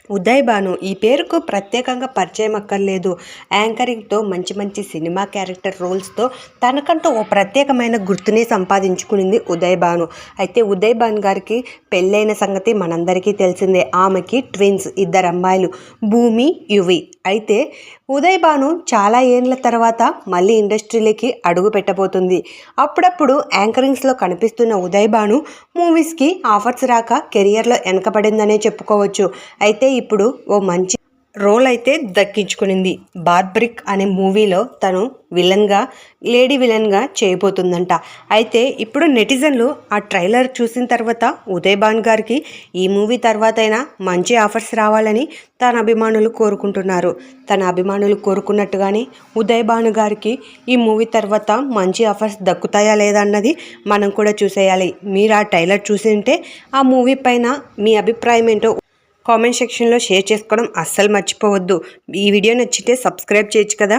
ఉదయ్ భాను ఈ పేరుకు ప్రత్యేకంగా పరిచయం అక్కర్లేదు. యాంకరింగ్తో మంచి మంచి సినిమా క్యారెక్టర్ రోల్స్తో తనకంటూ ఓ ప్రత్యేకమైన గుర్తుని సంపాదించుకునింది ఉదయ్ భాను. అయితే ఉదయ్ భాను గారికి పెళ్ళైన సంగతి మనందరికీ తెలిసిందే. ఆమెకి ట్విన్స్, 2 అమ్మాయిలు, భూమి, యువి. అయితే ఉదయ్ భాను చాలా ఏళ్ళ తర్వాత మళ్ళీ ఇండస్ట్రీలోకి అడుగు పెట్టబోతుంది. అప్పుడప్పుడు యాంకరింగ్స్లో కనిపిస్తున్న ఉదయ్ భాను మూవీస్కి ఆఫర్స్ రాక కెరియర్లో వెనకబడిందనే చెప్పుకోవచ్చు. అయితే ఇప్పుడు ఓ మంచి రోల్ అయితే దక్కించుకునింది. బార్బరిక్ అనే మూవీలో తను లేడీ విలన్గా చేయబోతుందంట. అయితే ఇప్పుడు నెటిజన్లు ఆ ట్రైలర్ చూసిన తర్వాత ఉదయ్ భాను గారికి ఈ మూవీ తర్వాతైనా మంచి ఆఫర్స్ రావాలని తన అభిమానులు కోరుకుంటున్నారు. తన అభిమానులు కోరుకున్నట్టుగానే ఉదయ్ భాను గారికి ఈ మూవీ తర్వాత మంచి ఆఫర్స్ దక్కుతాయా లేదా అన్నది మనం కూడా చూసేయాలి. మీరు ఆ ట్రైలర్ చూసి ఉంటే ఆ మూవీ పైన మీ అభిప్రాయం ఏంటో కామెంట్ సెక్షన్లో షేర్ చేసుకోవడం అస్సలు మర్చిపోవద్దు. ఈ వీడియో నచ్చితే సబ్స్క్రైబ్ చేయొచ్చు కదా.